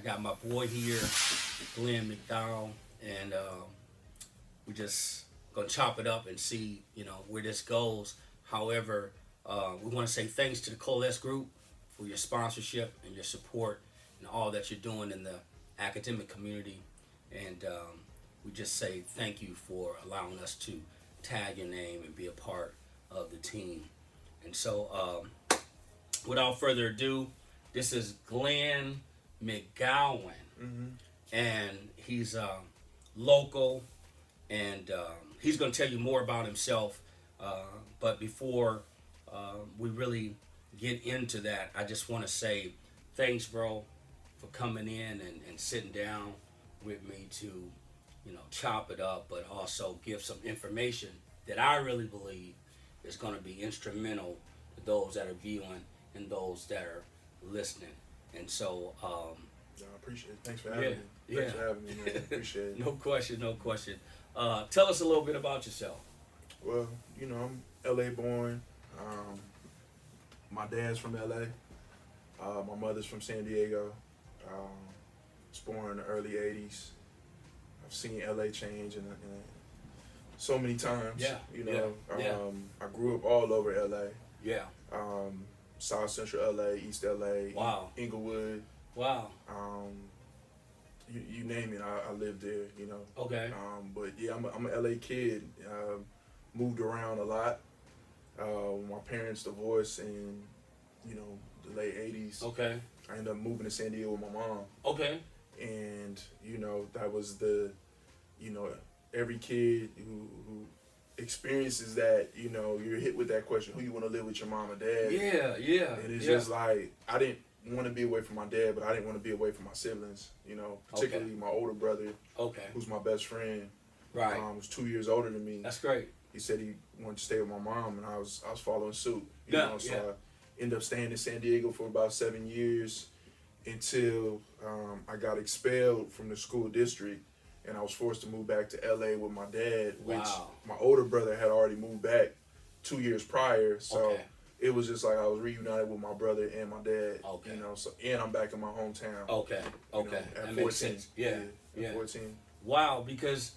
got my boy here, Glenn McDowell, and we just gonna chop it up and see, where this goes. However, we want to say thanks to the Coalesce Group for your sponsorship and your support and all that you're doing in the academic community. And we just say thank you for allowing us to tag your name and be a part of the team. And so, without further ado, this is Glenn McGowen, and he's local, and he's going to tell you more about himself. But before we really get into that, I just want to say thanks, bro, for coming in and sitting down with me to, chop it up, but also give some information that I really believe is going to be instrumental to those that are viewing and those that are listening. And so, I appreciate it. Thanks for having me. Thanks for having me, man. Appreciate it. No question. Tell us a little bit about yourself. Well, I'm LA born. My dad's from LA. My mother's from San Diego. Was born in the early 80s. I've seen LA change and so many times. I grew up all over LA. Yeah. South Central LA, East LA, Wow. Inglewood. Wow. You name it, I lived there, Okay. But yeah, I'm an LA kid. Moved around a lot. My parents divorced in, the late 80s. Okay. I ended up moving to San Diego with my mom. Okay. And, that was every kid who experiences that, you're hit with that question, who you want to live with, your mom or dad? Yeah. And it's just like, I didn't want to be away from my dad, but I didn't want to be away from my siblings, particularly my older brother, who's my best friend. Right. Was 2 years older than me. That's great. He said he wanted to stay with my mom, and I was following suit. So I ended up staying in San Diego for about 7 years until I got expelled from the school district, and I was forced to move back to LA with my dad, which my older brother had already moved back 2 years prior. So it was just like I was reunited with my brother and my dad. Okay. So and I'm back in my hometown. Okay. At That 14. makes sense. Yeah. At 14. Wow, because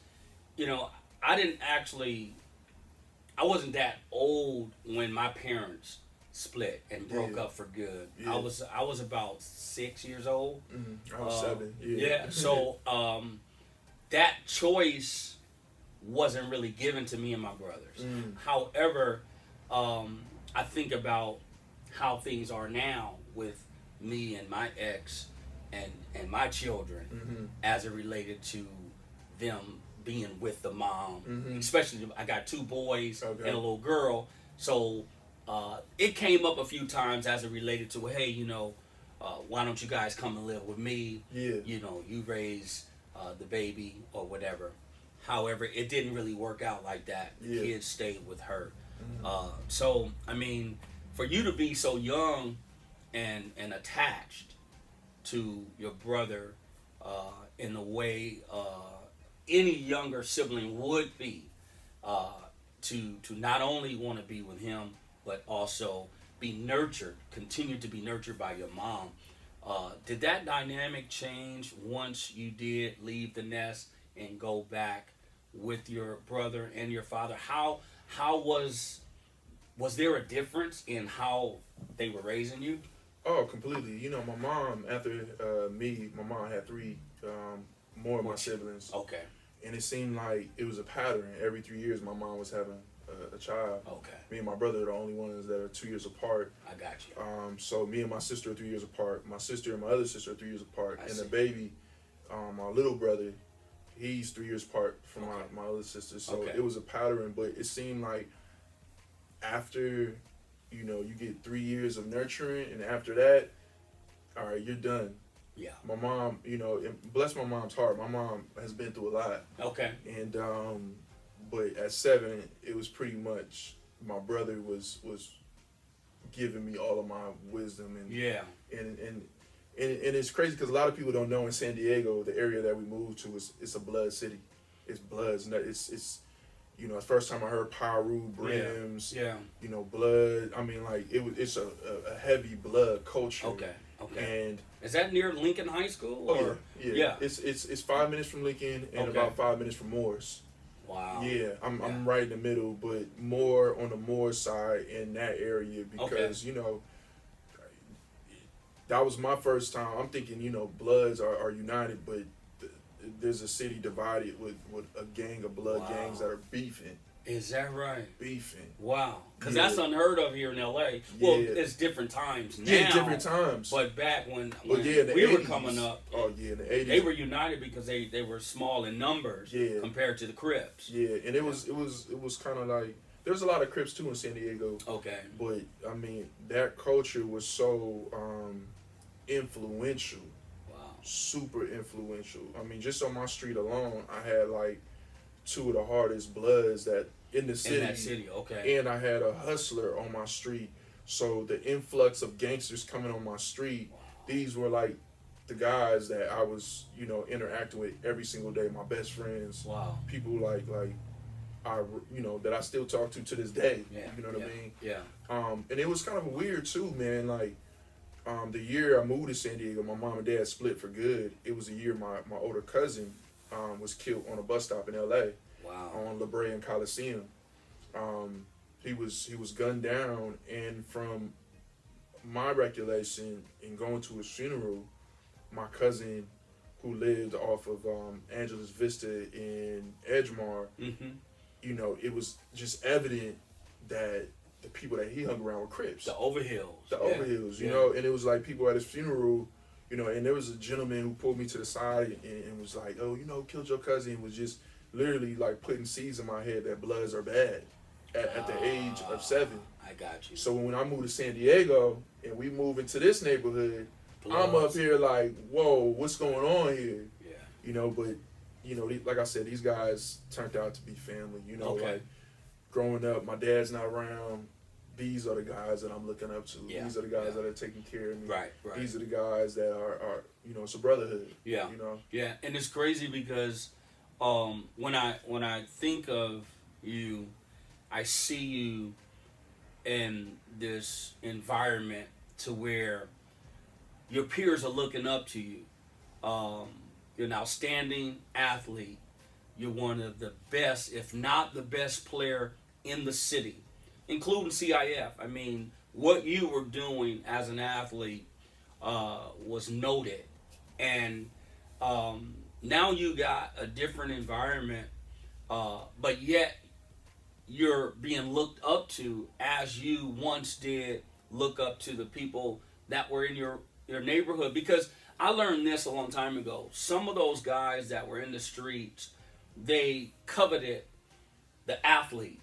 I wasn't that old when my parents split and broke up for good. Yeah. I was about 6 years old. I was 7. Yeah. So that choice wasn't really given to me and my brothers. However, I think about how things are now with me and my ex and my children as it related to them being with the mom. Especially, I got 2 boys and a little girl. So it came up a few times as it related to, hey, why don't you guys come and live with me? Yeah. You raise the baby or whatever. However, it didn't really work out like that. The kids stayed with her. So, I mean, for you to be so young and attached to your brother in the way any younger sibling would be, to not only want to be with him, but also be nurtured, continue to be nurtured by your mom. Did that dynamic change once you did leave the nest and go back with your brother and your father? How was there a difference in how they were raising you? Oh, completely. My mom, after my mom had 3 more of my siblings. Okay. And it seemed like it was a pattern. Every 3 years, my mom was having a child. Okay. Me and my brother are the only ones that are 2 years apart. I got you. So me and my sister are 3 years apart. My sister and my other sister are 3 years apart. I and see. the baby, my little brother, he's 3 years apart from my other sister. So it was a pattern, but it seemed like after, you get 3 years of nurturing, and after that, all right, you're done. Yeah. My mom, and bless my mom's heart. My mom has been through a lot. Okay. And but at 7, it was pretty much my brother was giving me all of my wisdom and it's crazy because a lot of people don't know in San Diego, the area that we moved to it's a blood city. It's bloods. It's the first time I heard Pyru, brims, blood. I mean, like it's a heavy blood culture. Okay. Okay. And Is that near Lincoln High School? Or? Yeah. It's 5 minutes from Lincoln and about 5 minutes from Morris. Wow. Yeah, I'm right in the middle, but more on the Morris side in that area because that was my first time. I'm thinking Bloods are united, but there's a city divided with a gang of blood gangs that are beefing. Is that right? Beefing. Wow. Because that's unheard of here in L.A. Well, it's different times now. Yeah, different times. But back when we were coming up, in the 80s. They were united because they were small in numbers compared to the Crips. Yeah, and it was kind of like, there's a lot of Crips too in San Diego. Okay. But, I mean, that culture was so influential. Wow. Super influential. I mean, just on my street alone, I had like 2 of the hardest Bloods that in the city. In that city, okay. And I had a hustler on my street. So the influx of gangsters coming on my street, these were like the guys that I was, interacting with every single day. My best friends. Wow. People like that I still talk to this day. Yeah. You know what I mean? Yeah. And it was kind of weird too, man. Like, the year I moved to San Diego, my mom and dad split for good. It was the year my older cousin was killed on a bus stop in L.A. Wow. On La Brea and Coliseum. He was gunned down, and from my recollection in going to his funeral, my cousin, who lived off of Angeles Vista in Edgemar, it was just evident that the people that he hung around were Crips. The Overhills. You know, and it was like people at his funeral, and there was a gentleman who pulled me to the side and was like, oh, killed your cousin, was just literally like putting seeds in my head that Bloods are bad at the age of 7. I got you. So when I moved to San Diego and we moved into this neighborhood, Bloods. I'm up here like, whoa, what's going on here? Yeah. But like I said, these guys turned out to be family. Like growing up, my dad's not around. These are the guys that I'm looking up to. Yeah. These are the guys that are taking care of me. Right. These are the guys that are it's a brotherhood. Yeah. Yeah, and it's crazy because when I think of you, I see you in this environment to where your peers are looking up to you. You're an outstanding athlete. You're one of the best, if not the best player in the city, including CIF. I mean, what you were doing as an athlete was noted. And now you got a different environment, but yet you're being looked up to as you once did look up to the people that were in your neighborhood. Because I learned this a long time ago. Some of those guys that were in the streets, they coveted the athlete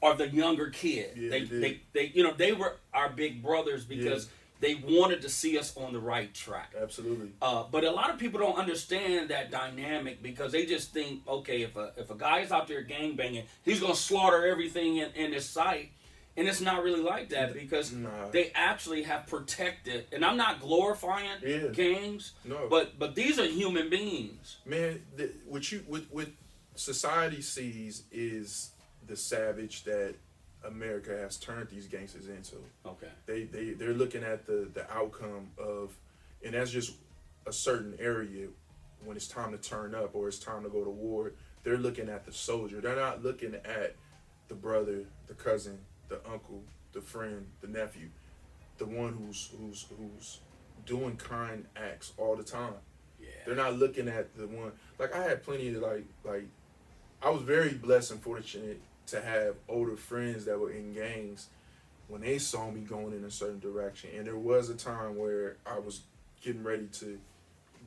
or the younger kid. They were our big brothers because they wanted to see us on the right track. Absolutely. But a lot of people don't understand that dynamic because they just think, okay, if a guy is out there gangbanging, he's gonna slaughter everything in his sight. And it's not really like that because they actually have protected. And I'm not glorifying gangs, but these are human beings. Man, what society sees is the savage that America has turned these gangsters into. Okay. They're looking at the outcome of, and that's just a certain area when it's time to turn up or it's time to go to war. They're looking at the soldier. They're not looking at the brother, the cousin, the uncle, the friend, the nephew, the one who's doing kind acts all the time. Yeah. They're not looking at the one. Like, I had plenty of like I was very blessed and fortunate to have older friends that were in gangs when they saw me going in a certain direction. And there was a time where I was getting ready to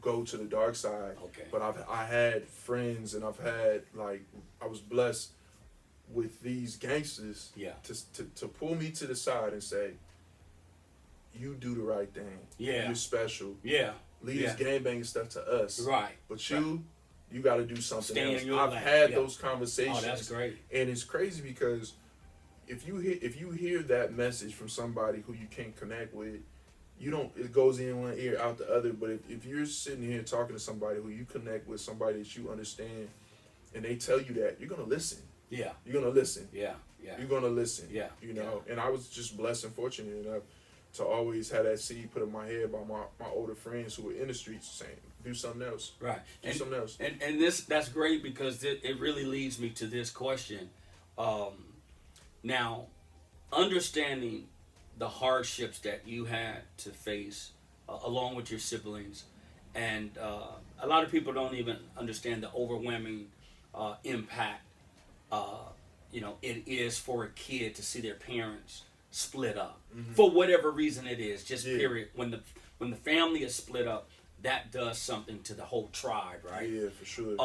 go to the dark side. Okay. But I had friends and I was blessed with these gangsters to pull me to the side and say, you do the right thing. Yeah. You're special. Yeah. Leave this gangbanging stuff to us. Right. But you got to do something else. I've lane. had those conversations. Oh, that's great. And it's crazy because if you hear that message from somebody who you can't connect with, it goes in one ear, out the other. But if you're sitting here talking to somebody who you connect with, somebody that you understand, and they tell you that, you're going to listen. Yeah. You're going to listen. Yeah. You're going to listen. Yeah. And I was just blessed and fortunate enough to always have that seed put in my head by my older friends who were in the streets saying, do something else. Right. Do something else. And that's great because it really leads me to this question. Now, understanding the hardships that you had to face along with your siblings, and a lot of people don't even understand the overwhelming impact it is for a kid to see their parents split up for whatever reason it is. Just period. When the family is split up, that does something to the whole tribe, right? Yeah, for sure.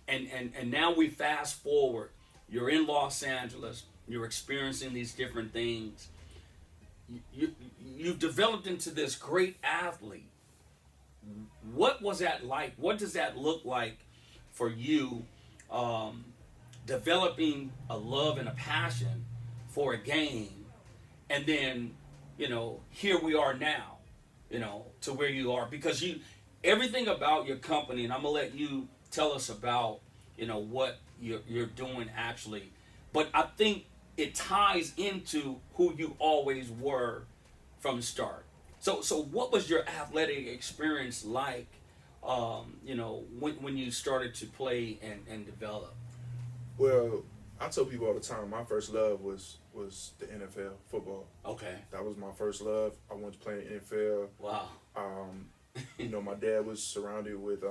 And now we fast forward. You're in Los Angeles. You're experiencing these different things. You've developed into this great athlete. What was that like? What does that look like for you, developing a love and a passion for a game, and then, here we are now, to where you are, because everything about your company, and I'm gonna let you tell us about, what you're doing actually, but I think it ties into who you always were from the start. So what was your athletic experience like, when you started to play and develop? Well, I tell people all the time, my first love was the NFL, football. Okay. That was my first love. I wanted to play in the NFL. Wow. My dad was surrounded with,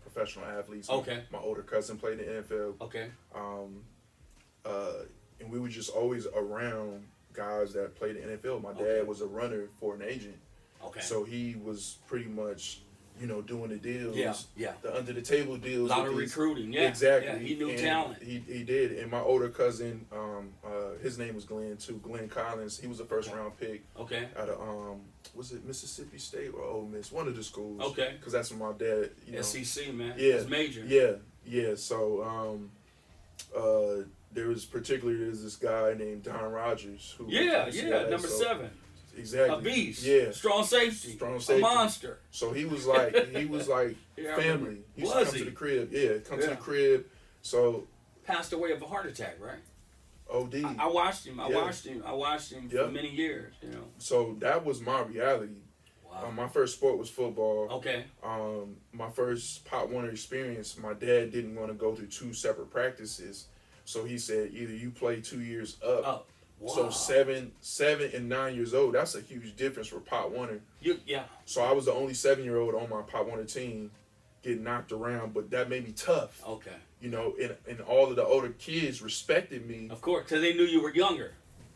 professional athletes. Okay. My older cousin played in the NFL. Okay. And we were just always around guys that played in the NFL. My dad was a runner for an agent. Okay. So he was pretty much, doing the deals. Yeah. The under the table deals. A lot of recruiting. Yeah. Exactly. Yeah, he knew and talent. He did. And my older cousin, his name was Glenn too. Glenn Collins. He was a first round pick. Okay. Out of was it Mississippi State or Ole Miss? One of the schools. Okay. Because that's what my dad. SEC, man. Yeah. It's major. Yeah. So there's this guy named Don Rogers who. Number 7. Exactly. A beast. Yeah. Strong safety. A monster. So he was like family. He used to come to the crib. Yeah, come to the crib. So passed away of a heart attack, right? OD. I watched him. I watched him for many years, So that was my reality. Wow. My first sport was football. Okay. My first Pop Warner experience, my dad didn't want to go through 2 separate practices. So he said, either you play 2 years up. Oh. So Wow. 7 and 9 years old, that's a huge difference for Pop Warner. Yeah. So I was the only 7-year-old on my Pop Warner team getting knocked around, but that made me tough. Okay. And all of the older kids respected me. Of course, because they knew you were younger.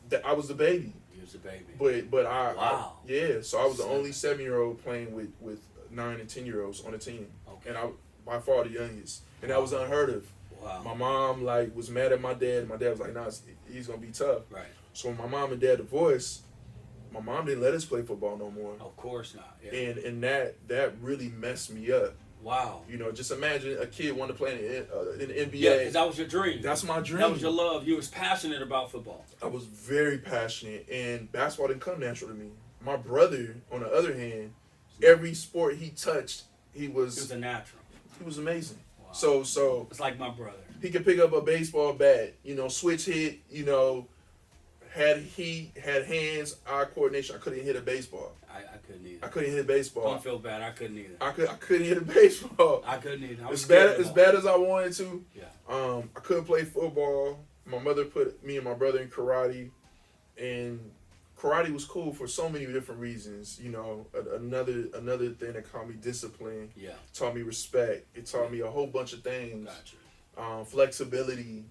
That I was the baby. You was the baby. But wow. So I was the only 7-year-old playing with 9 and 10-year-olds on the team. Okay. And I by far the youngest. And that was unheard of. Wow. My mom was mad at my dad, and my dad was like, nah, he's gonna be tough. Right. So when my mom and dad divorced, my mom didn't let us play football no more. Of course not. Yeah. And that really messed me up. Wow. Just imagine a kid wanting to play in the NBA. Yeah, because that was your dream. That's my dream. That was your love. You was passionate about football. I was very passionate, and basketball didn't come natural to me. My brother, on the other hand, every sport he touched, he was a natural. He was amazing. Wow. So it's like my brother. He could pick up a baseball bat, switch hit, had hands, eye coordination. I couldn't hit a baseball. I couldn't either. I couldn't hit a baseball. Don't feel bad. I couldn't either. I couldn't hit a baseball. I couldn't either. I was as bad as I wanted to. Yeah. I couldn't play football. My mother put me and my brother in karate, and karate was cool for so many different reasons. Another thing that taught me discipline. Yeah. Taught me respect. It taught me a whole bunch of things. Gotcha. Flexibility,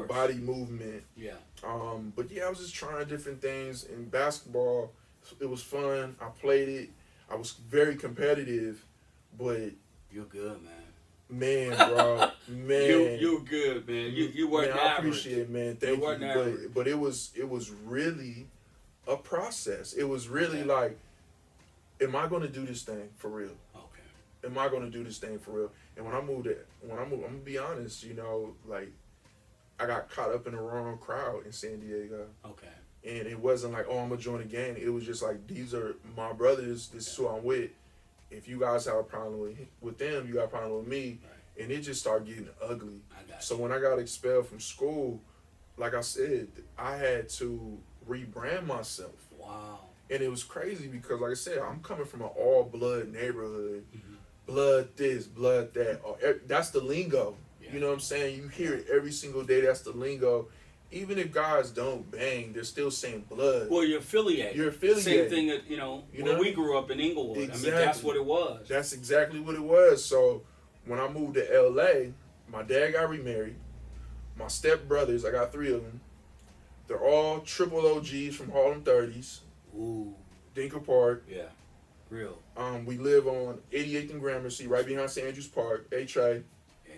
body movement. Yeah. But yeah, I was just trying different things. In basketball, it was fun. I played it. I was very competitive, but you're good, man. Man, bro, man, you're good, man. You weren't average. I appreciate it, man. Thank you. But it was really a process. It was really like, am I going to do this thing for real? Okay. Am I going to do this thing for real? And when I moved, I'm gonna be honest. I got caught up in the wrong crowd in San Diego. Okay. And it wasn't like, oh, I'm gonna join a gang. It was just like, these are my brothers. This is who I'm with. If you guys have a problem with them, you got a problem with me. Right. And it just started getting ugly. So when I got expelled from school, like I said, I had to rebrand myself. Wow. And it was crazy because, like I said, I'm coming from an all blood neighborhood. Blood this, blood that. That's the lingo. Yeah. You know what I'm saying? You hear it every single day. That's the lingo. Even if guys don't bang, they're still saying blood. Well, you're affiliated. You're affiliated. Same thing that, when we grew up in Inglewood. Exactly. I mean, that's what it was. That's exactly what it was. So when I moved to LA, my dad got remarried. My stepbrothers, I got 3 of them. They're all triple OGs from Harlem 30s. Ooh. Dinker Park. Yeah. Real. We live on 88th and Gramercy, right behind St. Andrews Park. Trey.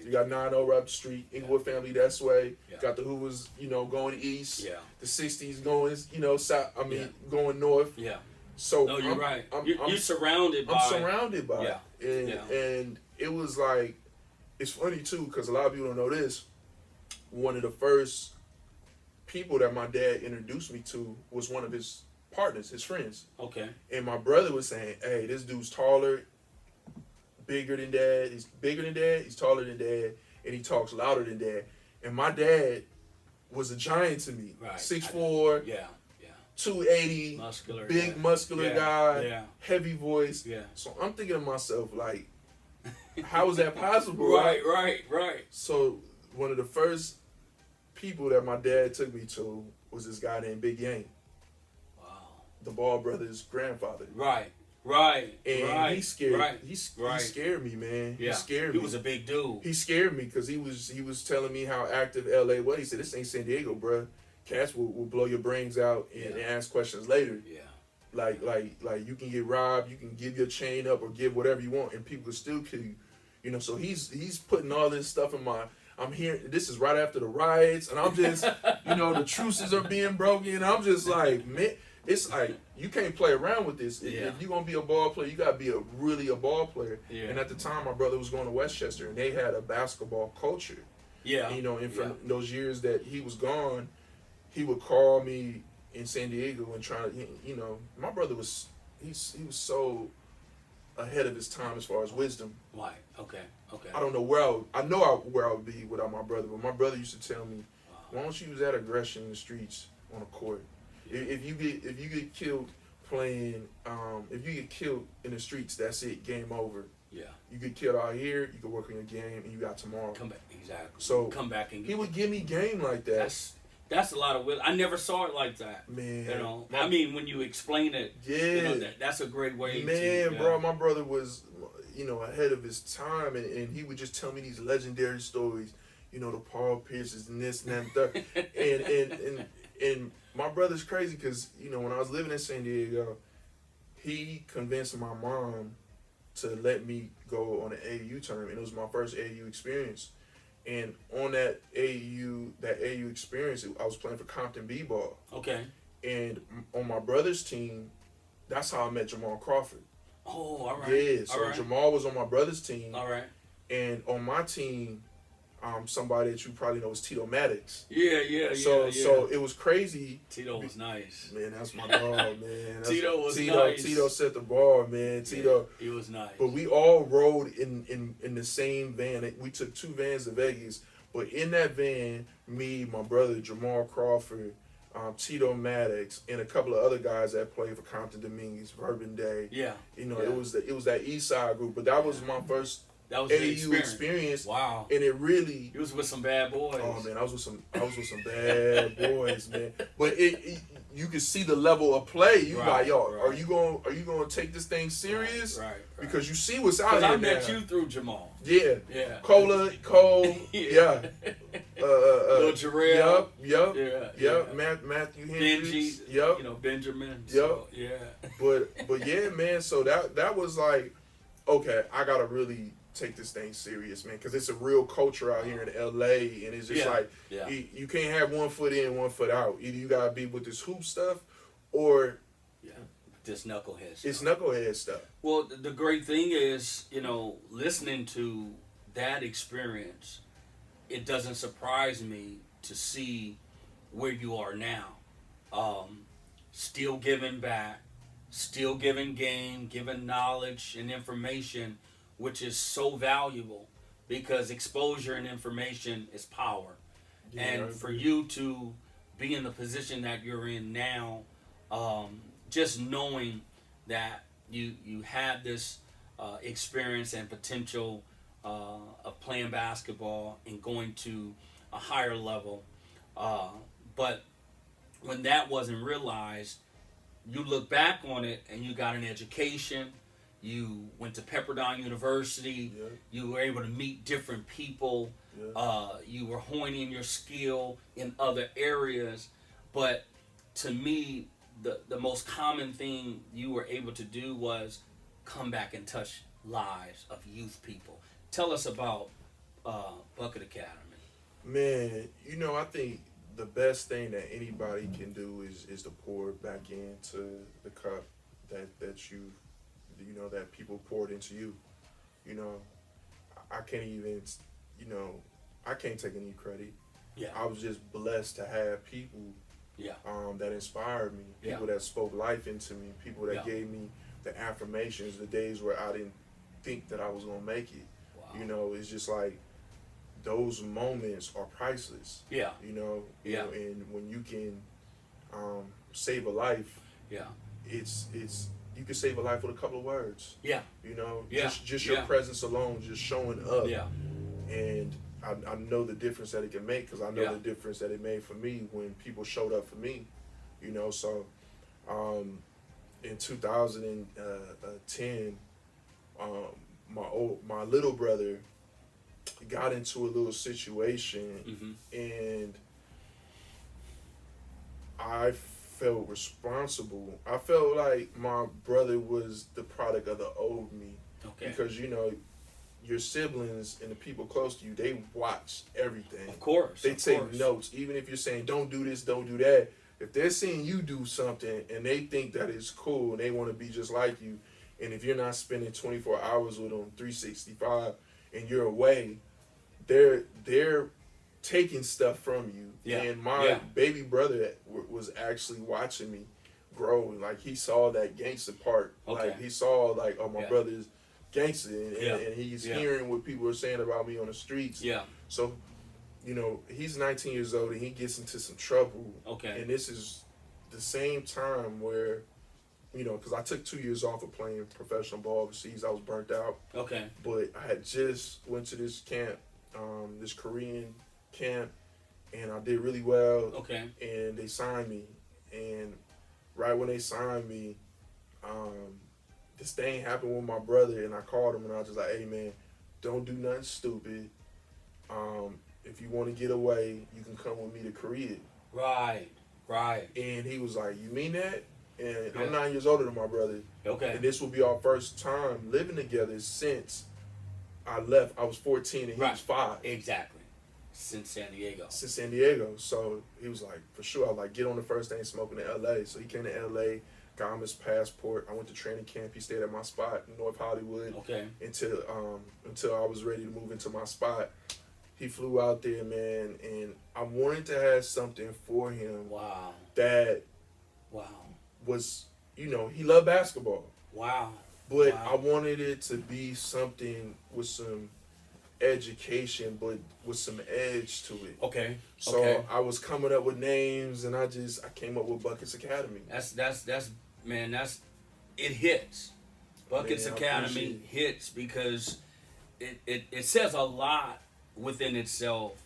You got 90 right up the street. Inglewood family that's way. Yeah. Got the Hoovers, going east. Yeah. The 60s going, south. Going north. Yeah. So no, you're right. I'm You're surrounded by. I'm surrounded by Yeah. it. And it was like, it's funny too, because a lot of people don't know this. One of the first people that my dad introduced me to was one of his partners, his friends. Okay. And my brother was saying, hey, this dude's taller, bigger than dad. He's bigger than dad. He's taller than dad. And he talks louder than dad. And my dad was a giant to me. Right. 6'4". Yeah. 280. Muscular. Big muscular guy. Yeah. Heavy voice. Yeah. So I'm thinking to myself, like, how is that possible? Right. So one of the first people that my dad took me to was this guy named Big Yang. Wow. The Ball brothers' grandfather. Right. And he scared. Right. He scared me, man. Yeah. He scared me. He was a big dude. He scared me because he was telling me how active LA was. He said, "This ain't San Diego, bruh. Cats will blow your brains out and ask questions later. Yeah. Like you can get robbed, you can give your chain up or give whatever you want, and people will still kill you. So he's putting all this stuff in my. I'm hearing this is right after the riots, and I'm just, the truces are being broken. And I'm just like, man, it's like you can't play around with this. Yeah. If you're gonna be a ball player, you gotta be really a ball player. Yeah. And at the time, my brother was going to Westchester, and they had a basketball culture. Yeah. And for those years that he was gone, he would call me in San Diego and try to, my brother he was so ahead of his time as far as wisdom. Right. Okay. I don't know where where I would be without my brother, but my brother used to tell me, why don't you use that aggression in the streets on a court? Yeah. If you get killed playing, if you get killed in the streets, that's it, game over. Yeah. You get killed out here, you can work on your game, and you got tomorrow. Come back, exactly. So come back and he would give me game like that. That's a lot of wisdom. I never saw it like that. Man. I mean, when you explain it, that's a great way bro, my brother was, ahead of his time, and he would just tell me these legendary stories, the Paul Pierces and this and that and that. and my brother's crazy because, when I was living in San Diego, he convinced my mom to let me go on an AAU tournament. It was my first AAU experience. And on that AAU experience, I was playing for Compton B-ball. Okay. And on my brother's team, that's how I met Jamal Crawford. Oh, all right. Yeah, so Jamal was on my brother's team. All right. And on my team, somebody that you probably know is Tito Maddox. Yeah. So it was crazy. Tito was nice. Man, that's my dog, man. Tito was nice. Tito set the bar, man. Tito. He was nice. But we all rode in the same van. We took 2 vans to Vegas. But in that van, me, my brother Jamal Crawford, Tito Maddox, and a couple of other guys that played for Compton Dominguez, Urban Day. Yeah. It was that East Side group. But that was my first AAU experience. Wow. And it really. You was with some bad boys. Oh man, I was with some bad boys, man. But you can see the level of play. You are you gonna take this thing serious? Right. Because you see what's out here now. I met you through Jamal. Yeah. Cole. Yeah. Lil Jarrell. Yep. Yeah. Matthew Hendricks. Benji. Yep. Benjamin. Yep. So, yeah. But yeah, man. So that was like, okay, I gotta really take this thing serious, man, because it's a real culture out here in LA, and it's just you can't have one foot in, one foot out. Either you gotta be with this hoop stuff, or this knucklehead stuff. It's knucklehead stuff. Well, the great thing is, listening to that experience, it doesn't surprise me to see where you are now. Still giving back, still giving game, giving knowledge and information, which is so valuable because exposure and information is power. Yeah, and for you to be in the position that you're in now, just knowing that you had this experience and potential of playing basketball and going to a higher level, but when that wasn't realized, you look back on it and you got an education. You went to Pepperdine University. Yeah. You were able to meet different people. Yeah. You were honing your skill in other areas. But to me, the most common thing you were able to do was come back and touch lives of youth people. Tell us about Bucket Academy. Man, I think the best thing that anybody can do is to pour back into the cup that that people poured into you. I can't even, I can't take any credit. Yeah. I was just blessed to have people Yeah. that inspired me, people that spoke life into me, people that gave me the affirmations, the days where I didn't think that I was going to make it. Wow. It's just like those moments are priceless. Yeah. And when you can save a life, it's you can save a life with a couple of words. Yeah. Just your presence alone, just showing up. Yeah. And I know the difference that it can make, because I know the difference that it made for me when people showed up for me. So in 2010, my little brother got into a little situation, and I felt responsible. I felt like my brother was the product of the old me. Okay. Because your siblings and the people close to you, they watch everything. Of course. They take notes. Even if you're saying, don't do this, don't do that. If they're seeing you do something and they think that it's cool and they want to be just like you, and if you're not spending 24 hours with them, 365, and you're away, they're taking stuff from you. Yeah. And my baby brother was actually watching me grow. Like, he saw that gangster part. Okay. Like, he saw, like, oh, my brother's gangster, and he's hearing what people are saying about me on the streets. Yeah. So, he's 19 years old and he gets into some trouble. Okay. And this is the same time where, because I took 2 years off of playing professional ball overseas. I was burnt out. Okay. But I had just went to this camp, this Korean camp, and I did really well. Okay. And they signed me. And right when they signed me, this thing happened with my brother, and I called him and I was just like, hey man, don't do nothing stupid. If you want to get away, you can come with me to Korea. Right. And he was like, you mean that? And I'm 9 years older than my brother. Okay. And this will be our first time living together since I left. I was 14 and he was 5. Exactly. Since San Diego. So he was like, for sure. I was like, get on the first thing smoking in LA. So he came to LA, got him his passport. I went to training camp. He stayed at my spot in North Hollywood. Okay. Until I was ready to move into my spot. He flew out there, man, and I wanted to have something for him. Wow. That was, he loved basketball. Wow. But I wanted it to be something with some education, but with some edge to it. Okay. So I was coming up with names, and I came up with Buckets Academy. That's it hits. Buckets Academy hits because it says a lot within itself,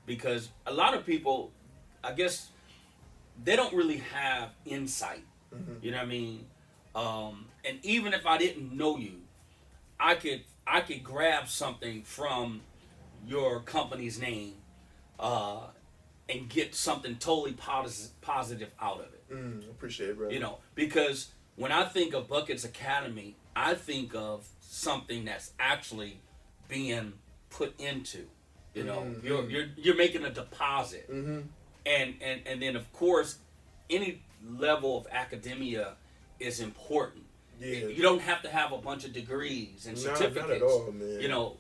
because a lot of people, I guess, they don't really have insight. Mm-hmm. You know what I mean? And even if I didn't know you, I could grab something from your company's name and get something totally positive out of it. Appreciate it, brother. Because when I think of Buckets Academy, I think of something that's actually being put into. You're making a deposit. Mm-hmm. And then of course any level of academia is important. Yeah. You don't have to have a bunch of degrees and certificates. Not at all, man.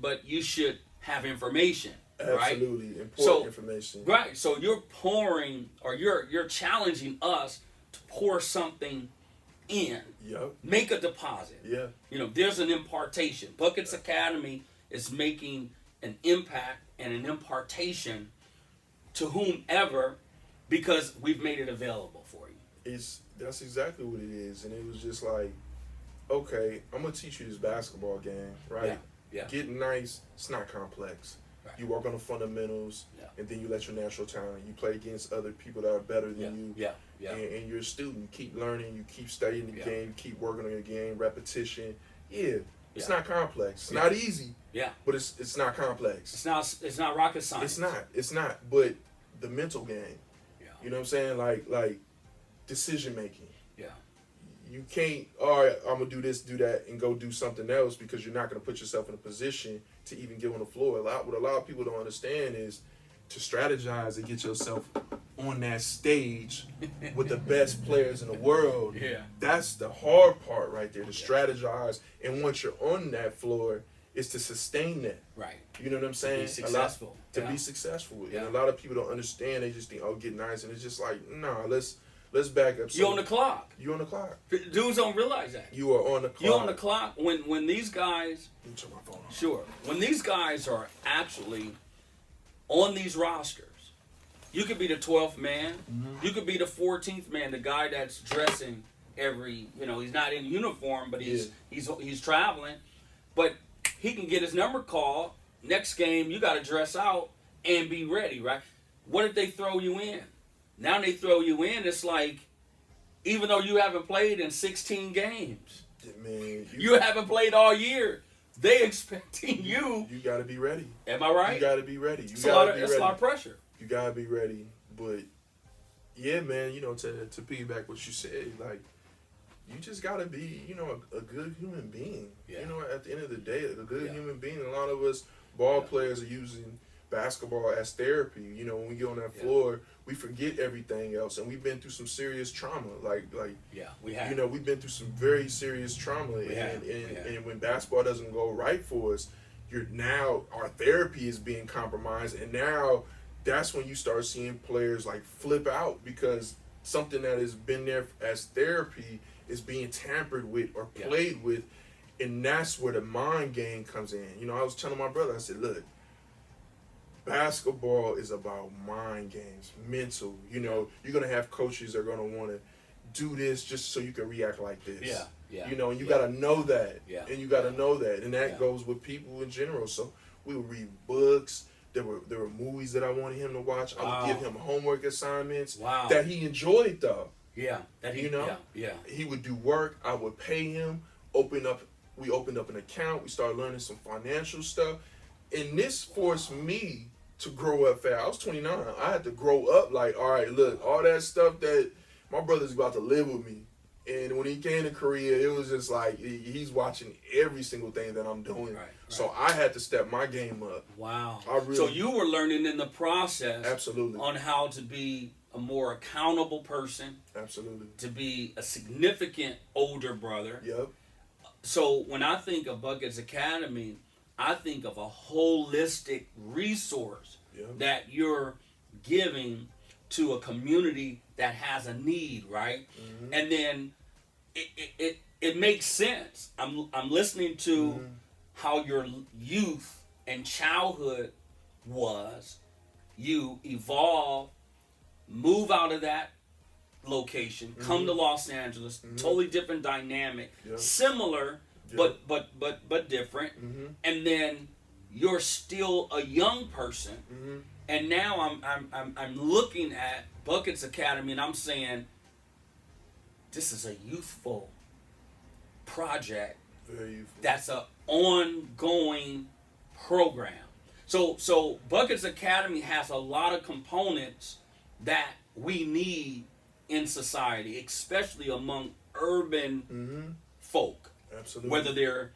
But you should have information. Absolutely. Right? Important information. Right. So you're pouring, or you're challenging us to pour something in. Yep. Make a deposit. Yeah. There's an impartation. Buckets Academy is making an impact and an impartation to whomever, because we've made it available for you. That's exactly what it is. And it was just like, okay, I'm gonna teach you this basketball game, right? Yeah. Yeah. Getting nice, it's not complex. Right. You work on the fundamentals, Yeah. and then you let your natural talent. You play against other people that are better than Yeah. you. Yeah. Yeah. And you're a student. You keep learning. You keep studying the Yeah. game. You keep working on your game. Repetition. Yeah, it's Yeah. not complex. It's Yeah. not easy. Yeah. But it's not complex. It's not rocket science. It's not. It's not. But the mental game. Yeah. You know what I'm saying? Like decision making. Yeah. You can't, all right, I'm going to do this, do that, and go do something else because you're not going to put yourself in a position to even get on the floor. What a lot of people don't understand is to strategize and get yourself on that stage with the best players in the world. Yeah. That's the hard part right there, to strategize. And once you're on that floor, is to sustain that. Right. You know what I'm saying? Be successful. To be successful. Yeah. And a lot of people don't understand. They just think, oh, get nice. And it's just like, nah, let's back up. You're on the clock. You're on the clock. Dudes don't realize that. You are on the clock. You're on the clock when these guys. Let me turn my phone off. Sure. When these guys are actually on these rosters, you could be the 12th man. Mm-hmm. You could be the 14th man, the guy that's dressing every. He's not in uniform, but he's traveling, but he can get his number called. Next game, you got to dress out and be ready, right? What if they throw you in? Now they throw you in, it's like, even though you haven't played in 16 games, Man, you haven't played all year, they expecting you. You got to be ready. Am I right? You got to be ready. It's a lot of pressure. You got to be ready. But, yeah, man, to piggyback what you said, like, you just got to be, a good human being. Yeah. At the end of the day, a good Yeah. human being. A lot of us ball players are using basketball as therapy. When we get on that floor, we forget everything else, and we've been through some serious trauma. Yeah, we have. We've been through some very serious trauma, and when basketball doesn't go right for us, our therapy is being compromised, and now that's when you start seeing players like flip out because something that has been there as therapy is being tampered with or played with, and that's where the mind game comes in. I was telling my brother, I said, look, basketball is about mind games, mental. You're going to have coaches that are going to want to do this just so you can react like this. Yeah. And you got to know that. Yeah. And you got to know that. And that goes with people in general. So we would read books. There were movies that I wanted him to watch. I would give him homework assignments that he enjoyed, though. Yeah. He would do work. I would pay him. We opened up an account. We started learning some financial stuff. And this forced me to grow up fast. I was 29. I had to grow up like, all right, look, all that stuff that my brother's about to live with me. And when he came to Korea, it was just like he's watching every single thing that I'm doing. Right. So I had to step my game up. Wow. So you were learning in the process. Absolutely. On how to be a more accountable person. Absolutely. To be a significant older brother. Yep. So when I think of Buckets Academy, I think of a holistic resource that you're giving to a community that has a need, right? Mm-hmm. And then it makes sense. I'm listening to how your youth and childhood was. You evolve, move out of that location, come to Los Angeles, totally different dynamic, similar. But different, and then you're still a young person, and now I'm looking at Buckets Academy, and I'm saying this is a youthful project. Very youthful. That's an ongoing program. So Buckets Academy has a lot of components that we need in society, especially among urban folk. Absolutely. Whether they're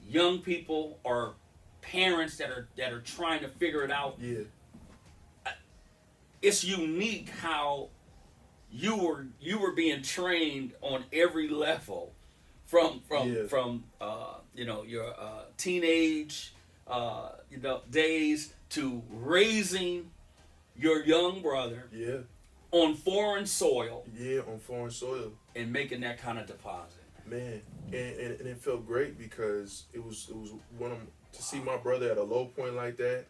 young people or parents that are trying to figure it out. Yeah. It's unique how you were being trained on every level, from your teenage days to raising your young brother. Yeah. On foreign soil. Yeah, on foreign soil. And making that kind of deposit. Man, and it felt great because it was to see my brother at a low point like that,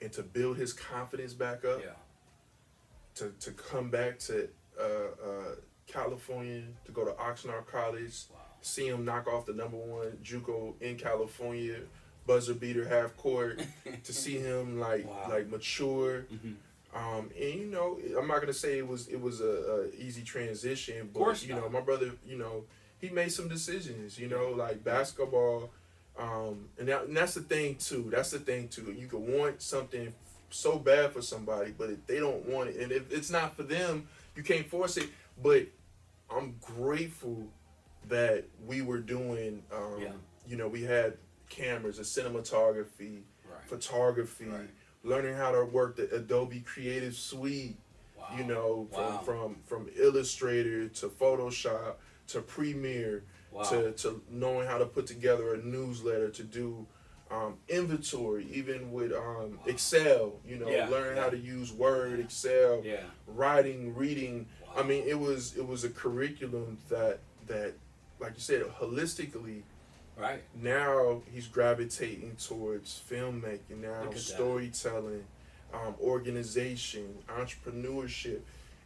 and to build his confidence back up. Yeah. To come back to California to go to Oxnard College, Wow. see him knock off the #1 JUCO in California, buzzer beater half court, to see him Wow. like mature. Mm-hmm. And you know, I'm not gonna say it was a easy transition, but course you know, not. my brother, you know, he made some decisions. You know, like basketball, and that's the thing too. That's the thing too. You could want something so bad for somebody, but if they don't want it, and if it's not for them, you can't force it. But I'm grateful that we were doing. You know, we had cameras, a cinematography, Right. photography. Right. Learning how to work the Adobe Creative Suite, Wow. you know, Wow. from Illustrator to Photoshop to Premiere, Wow. to knowing how to put together a newsletter, to do inventory, even with Excel, you know, Yeah. learning Yeah. how to use Word, Excel, Yeah. writing, reading. Wow. I mean, it was a curriculum that like you said, holistically. Right. Now he's gravitating towards filmmaking, now Look at that. storytelling, organization, entrepreneurship,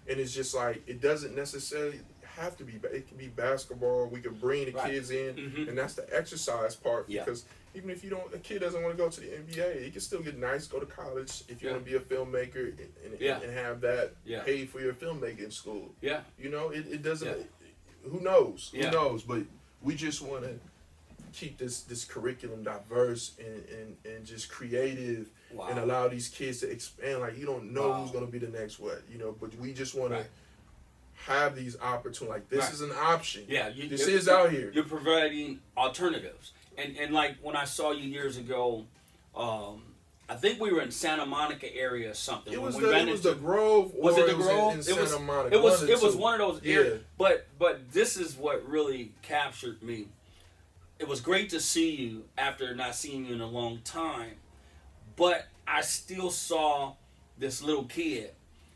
and it's just like it doesn't necessarily have to be. It can be basketball. We could bring the Right. kids in, Mhm. and that's the exercise part. Yeah. Because even if a kid doesn't want to go to the NBA, he can still get nice, go to college if you Yeah. want to be a filmmaker and Yeah. have that Yeah. paid for your filmmaking school. Yeah. You know, it doesn't. Yeah. Who knows? Yeah. Who knows? But we just want to keep this curriculum diverse and just creative, Wow. and allow these kids to expand. Like, you don't know Wow. who's going to be the next what, you know, but we just want Right. to have these opportunities. Like, this Right. is an option. Yeah. This is out here. You're providing alternatives, and like when I saw you years ago, I think we were in Santa Monica area or something. It was when we ran the Grove, Was or it the Grove? in Santa Monica. It was One of the two. one of those areas. But this is what really captured me. It was great to see you after not seeing you in a long time, but I still saw this little kid.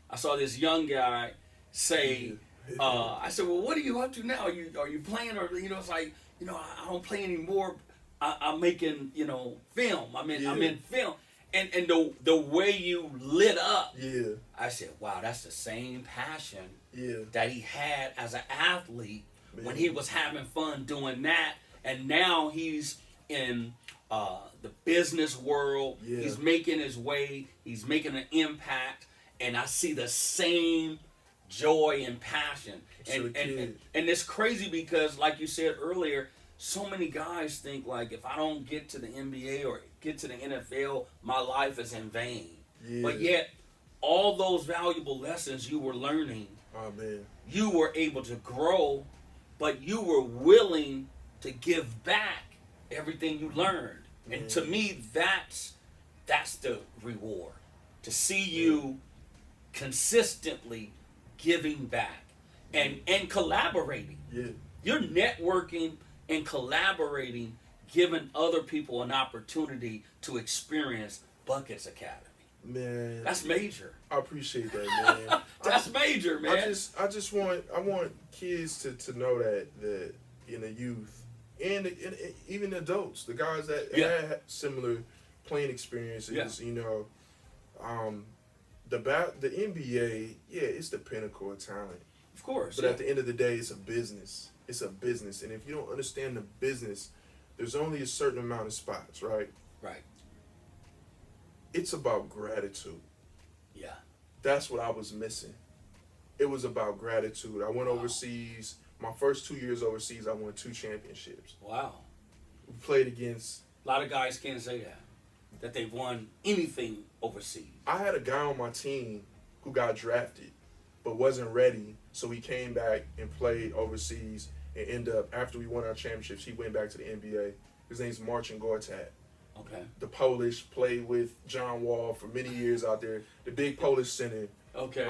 I saw this young guy say, I said, well, what are you up to now? Are you playing? Or, you know, it's like, you know, I don't play anymore. I'm making, you know, film. I'm in film. And the way you lit up, Yeah. I said, wow, that's the same passion Yeah. that he had as an athlete when Man. he was having fun doing that. And now he's in the business world. Yeah. He's making his way. He's making an impact. And I see the same joy and passion. And it's crazy because, like you said earlier, so many guys think, like, if I don't get to the NBA or get to the NFL, my life is in vain. Yeah. But yet, all those valuable lessons you were learning, Oh, man. you were able to grow, but you were willing to give back everything you learned. And to me, that's the reward. To see you consistently giving back and collaborating. Yeah. You're networking and collaborating, giving other people an opportunity to experience Buckets Academy. Man. That's major. I appreciate that, man. That's major, man. I want kids to know that in the youth and even adults, the guys that had similar playing experiences, you know, the NBA, it's the pinnacle of talent. Of course. But at the end of the day, it's a business. It's a business, and if you don't understand the business, there's only a certain amount of spots, right? Right. It's about gratitude. Yeah. That's what I was missing. It was about gratitude. I went overseas. My first 2 years overseas, I won 2 championships. Wow. We played against... A lot of guys can't say that they've won anything overseas. I had a guy on my team who got drafted but wasn't ready, so he came back and played overseas and ended up, after we won our championships, he went back to the NBA. His name's Marcin Gortat. Okay. The Polish, played with John Wall for many years out there. The big Polish center. Okay.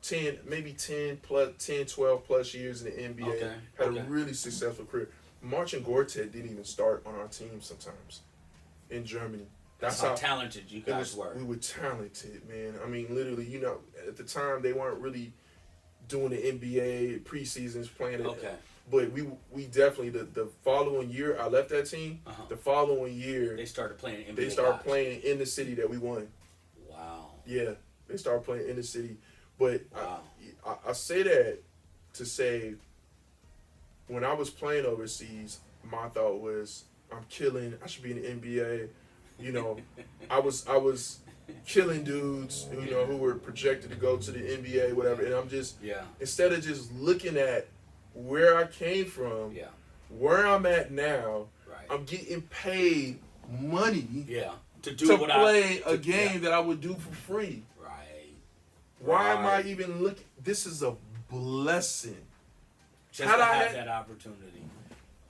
10, 12 plus years in the NBA. Okay. Had a really successful career. Marcin Gortat didn't even start on our team sometimes in Germany. That's how talented you guys were. We were talented, man. I mean, literally, you know, at the time they weren't really doing the NBA preseasons, playing it. Okay. But we definitely, the following year I left that team. The following year they started playing NBA. They started playing in the city that we won. Wow. Yeah, they started playing in the city. But wow. I say that to say, when I was playing overseas, my thought was, I'm killing. I should be in the NBA. You know, I was killing dudes, you know, who were projected to go to the NBA, whatever. And I'm just, instead of just looking at where I came from, where I'm at now, I'm getting paid money to play a game that I would do for free. Why am I even looking? This is a blessing. Just to have that opportunity.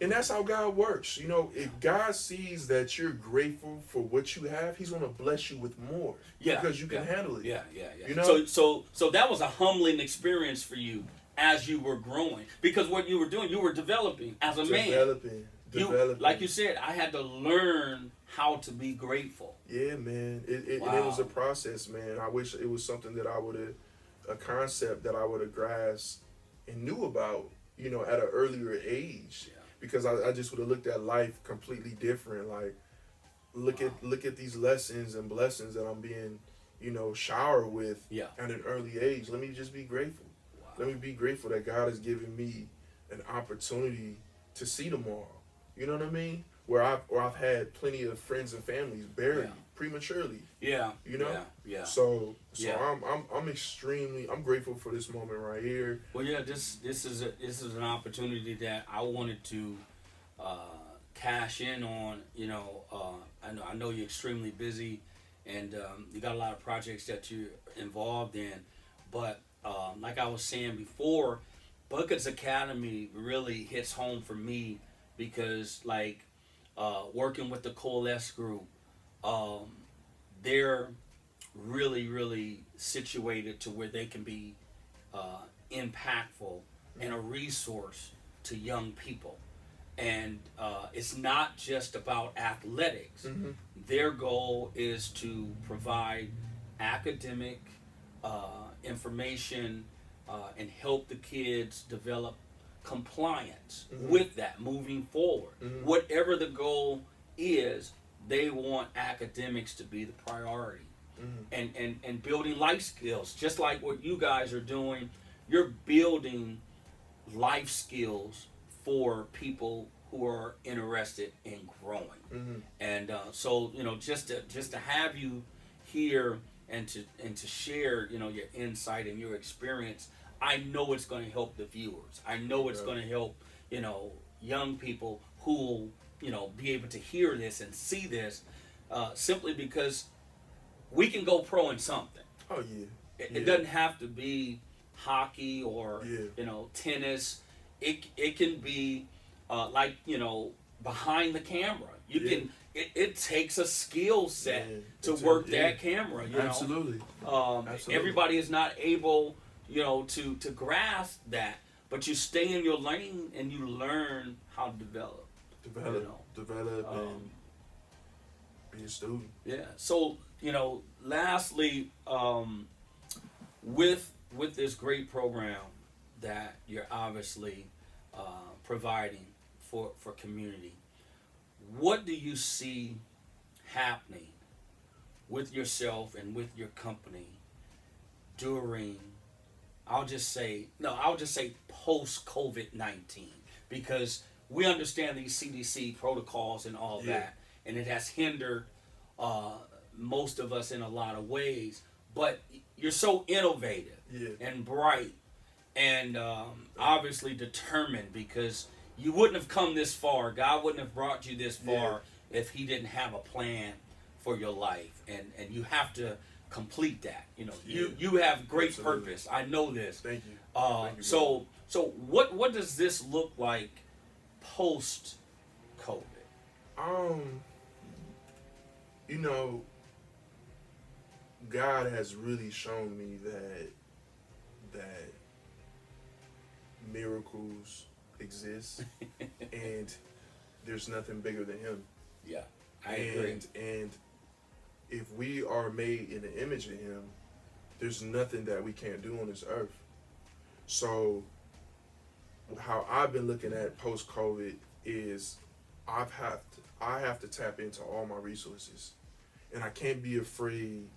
And that's how God works. You know, if God sees that you're grateful for what you have, He's going to bless you with more. Because you can handle it. You know? So that was a humbling experience for you as you were growing. Because what you were doing, you were developing as a man. Developing. Like you said, I had to learn how to be grateful. Yeah, man. It was a process, man. I wish it was something that I would have, a concept that I would have grasped and knew about, you know, at an earlier age. Because I just would have looked at life completely different. Like, look at these lessons and blessings that I'm being, you know, showered with at an early age. Let me just be grateful. Let me be grateful that God has given me an opportunity to see tomorrow. You know what I mean? Where I've had plenty of friends and families buried prematurely. You know? So I'm grateful for this moment right here. Well, this is an opportunity that I wanted to cash in on. You know, I know you're extremely busy, and you got a lot of projects that you're involved in. But like I was saying before, Buckets Academy really hits home for me because, like, working with the Coalesce group, they're really, really situated to where they can be impactful and a resource to young people. And it's not just about athletics. Their goal is to provide academic information and help the kids develop compliance with that moving forward. Whatever the goal is, they want academics to be the priority. And building life skills, just like what you guys are doing. You're building life skills for people who are interested in growing. And so, you know, just to have you here and to share, you know, your insight and your experience, I know it's going to help the viewers. I know it's going to help, you know, young people who will, you know, be able to hear this and see this, simply because we can go pro in something. Oh yeah. It doesn't have to be hockey or you know, tennis. It can be like, you know, behind the camera. You can. It takes a skill set to work that camera. You Absolutely. know, everybody is not able, you know, to grasp that, but you stay in your lane and you learn how to develop, and be a student. So, you know, lastly, with this great program that you're obviously providing for community, what do you see happening with yourself and with your company during, I'll just say post-COVID-19, because we understand these CDC protocols and all that, and it has hindered most of us in a lot of ways. But you're so innovative and bright and obviously determined, because you wouldn't have come this far. God wouldn't have brought you this far if He didn't have a plan for your life, and you have to complete that. You know, you have great purpose. I know this. Thank you. So what does this look like post COVID? You know, God has really shown me that miracles exist, and there's nothing bigger than Him. I agree. And if we are made in the image of Him, there's nothing that we can't do on this earth. So how I've been looking at post-COVID is I have to tap into all my resources, and I can't be afraid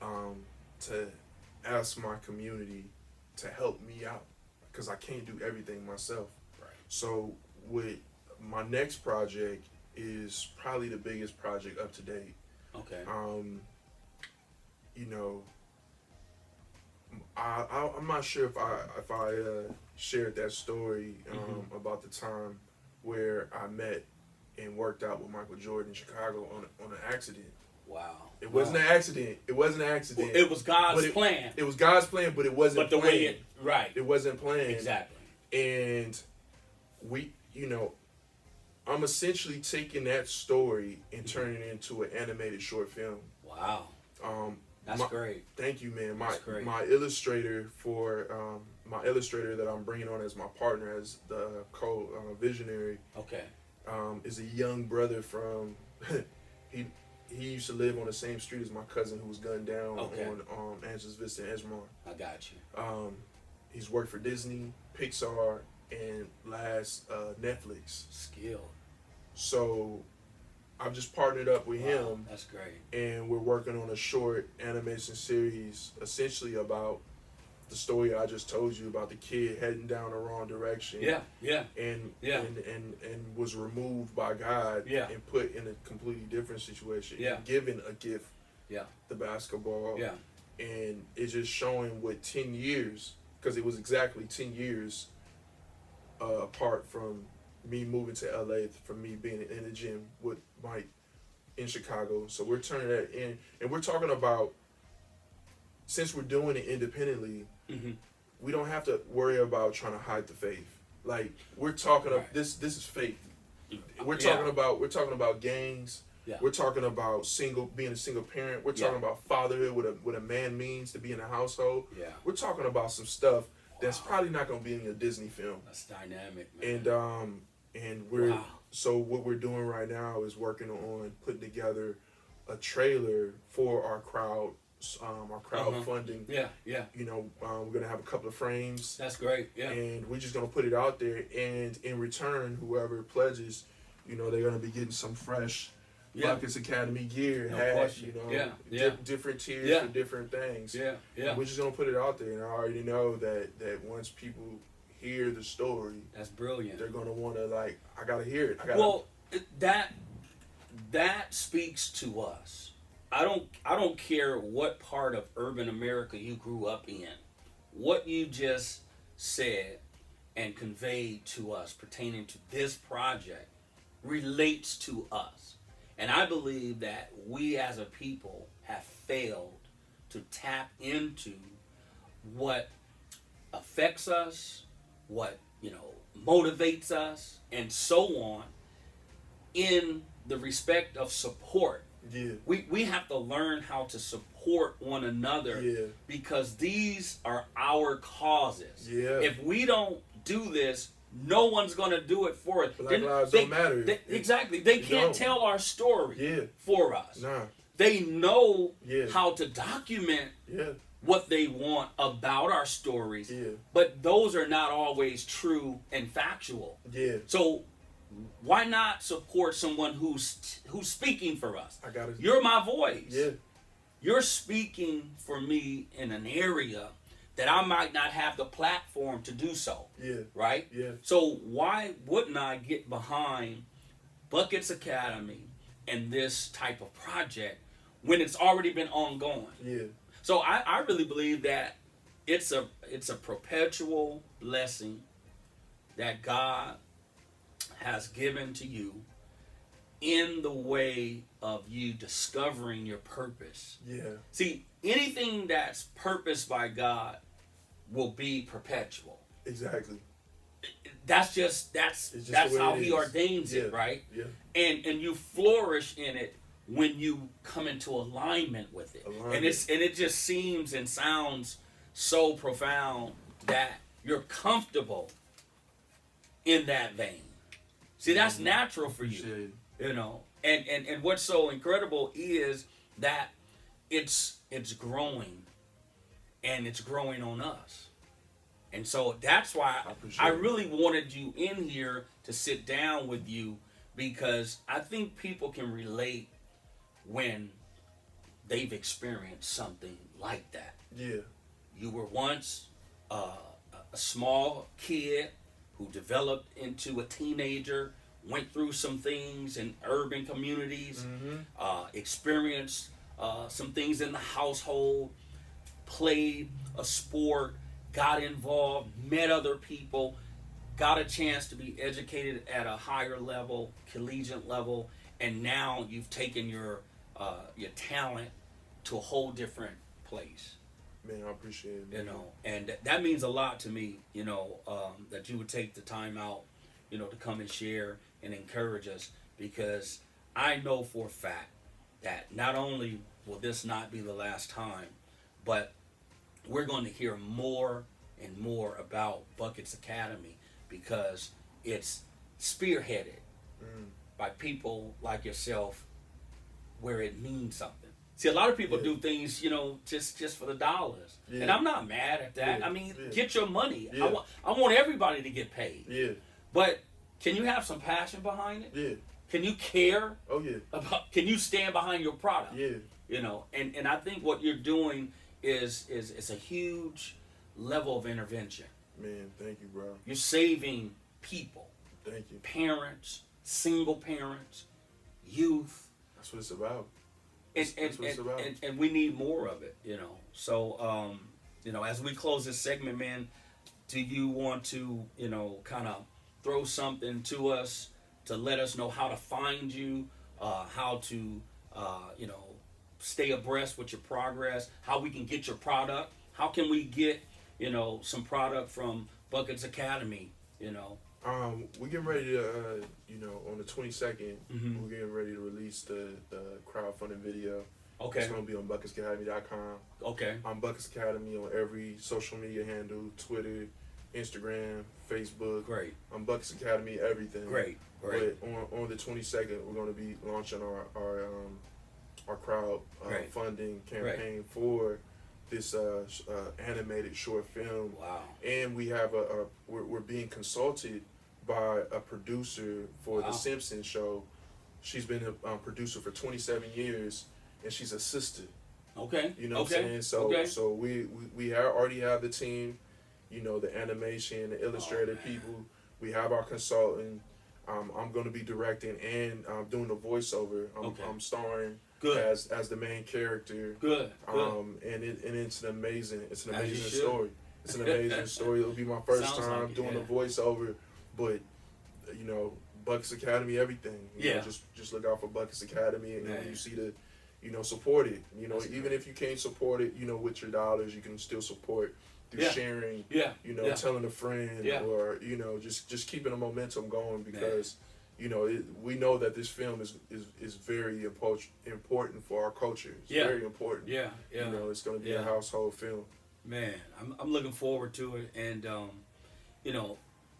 to ask my community to help me out, because I can't do everything myself. Right. So with my next project is probably the biggest project up to date. Okay. You know, I'm not sure if I shared that story about the time where I met and worked out with Michael Jordan in Chicago on an accident. Wow. It wasn't an accident. It wasn't an accident. Well, it was God's plan. It was God's plan, but it wasn't. But the planned. way it right. It wasn't planned. Exactly. And we, I'm essentially taking that story and turning it into an animated short film. Wow. That's great. Thank you, man. My Illustrator my illustrator that I'm bringing on as my partner as the visionary. Okay. Is a young brother from he used to live on the same street as my cousin who was gunned down on Angeles Vista and Edgemont. I got you. He's worked for Disney, Pixar, and last Netflix. Skill. So I've just partnered up with him. That's great. And we're working on a short animation series essentially about the story I just told you about the kid heading down the wrong direction. And was removed by God and put in a completely different situation. And given a gift. The basketball. And it's just showing what 10 years, because it was exactly 10 years apart from me moving to LA, from me being in the gym with Mike in Chicago. So we're turning that in, and we're talking about, since we're doing it independently, we don't have to worry about trying to hide the faith. Like, we're talking about this is faith. We're talking about gangs. We're talking about being a single parent. We're talking about fatherhood, what a man means to be in a household. We're talking about some stuff that's probably not going to be in a Disney film. That's dynamic, man. And we're so what we're doing right now is working on putting together a trailer for our crowdfunding. We're gonna have a couple of frames. That's great. And we're just gonna put it out there, and in return, whoever pledges, they're gonna be getting some fresh Buckets Academy gear, different tiers for different things. And we're just gonna put it out there, and I already know that once people hear the story, that's brilliant. They're gonna want to I gotta hear it. That speaks to us. I don't care what part of urban America you grew up in. What you just said and conveyed to us pertaining to this project relates to us. And I believe that we as a people have failed to tap into what affects us, what motivates us, and so on, in the respect of support. We have to learn how to support one another because these are our causes. If we don't do this, no one's going to do it for us. Black lives don't matter. Exactly. They can't tell our story for us. They know how to document what they want about our stories, but those are not always true and factual. So why not support someone who's speaking for us? You're my voice. You're speaking for me in an area that I might not have the platform to do so. Right? So why wouldn't I get behind Buckets Academy and this type of project when it's already been ongoing? So I really believe that it's a perpetual blessing that God has given to you in the way of you discovering your purpose. See, anything that's purposed by God will be perpetual. Exactly. That's how He ordains it, right? And you flourish in it when you come into alignment with it. And it just seems and sounds so profound that you're comfortable in that vein. See, that's natural for you, And what's so incredible is that it's growing, and it's growing on us. And so that's why I really wanted you in here to sit down with you, because I think people can relate when they've experienced something like that. You were once a a small kid who developed into a teenager, went through some things in urban communities, experienced some things in the household, played a sport, got involved, met other people, got a chance to be educated at a higher level, collegiate level, and now you've taken your talent to a whole different place. Man, I appreciate it. Man. And that means a lot to me. That you would take the time out, to come and share and encourage us, because I know for a fact that not only will this not be the last time, but we're going to hear more and more about Buckets Academy, because it's spearheaded by people like yourself, where it means something. See, a lot of people do things, just for the dollars, and I'm not mad at that. I mean, get your money. I want everybody to get paid. Yeah. But can you have some passion behind it? Yeah. Can you care? Oh yeah. Can you stand behind your product? Yeah. And I think what you're doing is a huge level of intervention. Man, thank you, bro. You're saving people. Thank you. Parents, single parents, youth. That's what it's about. And we need more of it, So, as we close this segment, man, do you want to, kind of throw something to us to let us know how to find you, how to, stay abreast with your progress, how we can get your product, how can we get, some product from Buckets Academy, We're getting ready to, on the 22nd, we're getting ready to release the crowdfunding video. Okay. It's going to be on bucketsacademy.com. Okay. I'm Buckets Academy on every social media handle, Twitter, Instagram, Facebook. Great. I'm Buckets Academy, everything. Great. But on the 22nd, we're going to be launching our crowd funding campaign for this animated short film. Wow. And we have we're being consulted by a producer for The Simpsons show. She's been a producer for 27 years, and she's a sister. Okay. You know what I'm saying? So we already have the team, the animation, the illustrator people. We have our consultant. I'm going to be directing and doing the voiceover. I'm starring as the main character. Good. And it's an amazing story. It's an amazing story. It'll be my first time doing the voiceover, but Buckets Academy, everything. Just look out for Buckets Academy, and when you see the, support it. Even if you can't support it, with your dollars, you can still support through sharing. Telling a friend, or just keeping the momentum going, because we know that this film is very important for our culture. It's very important. It's going to be a household film. Man, I'm looking forward to it, and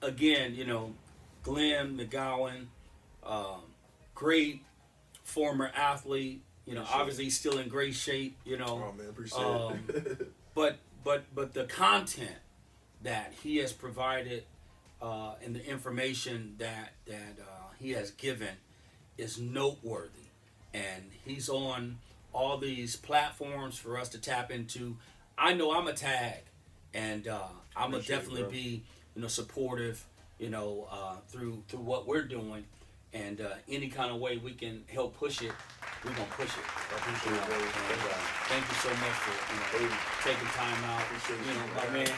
again, Glenn McGowen, great former athlete. Obviously he's still in great shape. Oh man, appreciate it. But the content that he has provided and the information that he has given is noteworthy, and he's on all these platforms for us to tap into. I know I'm a tag, and I'm gonna definitely be supportive through what we're doing, and any kind of way we can help push it, we're gonna push it. I appreciate it, brother. Thank you so much for taking time out. Appreciate my man.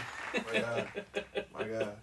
My God.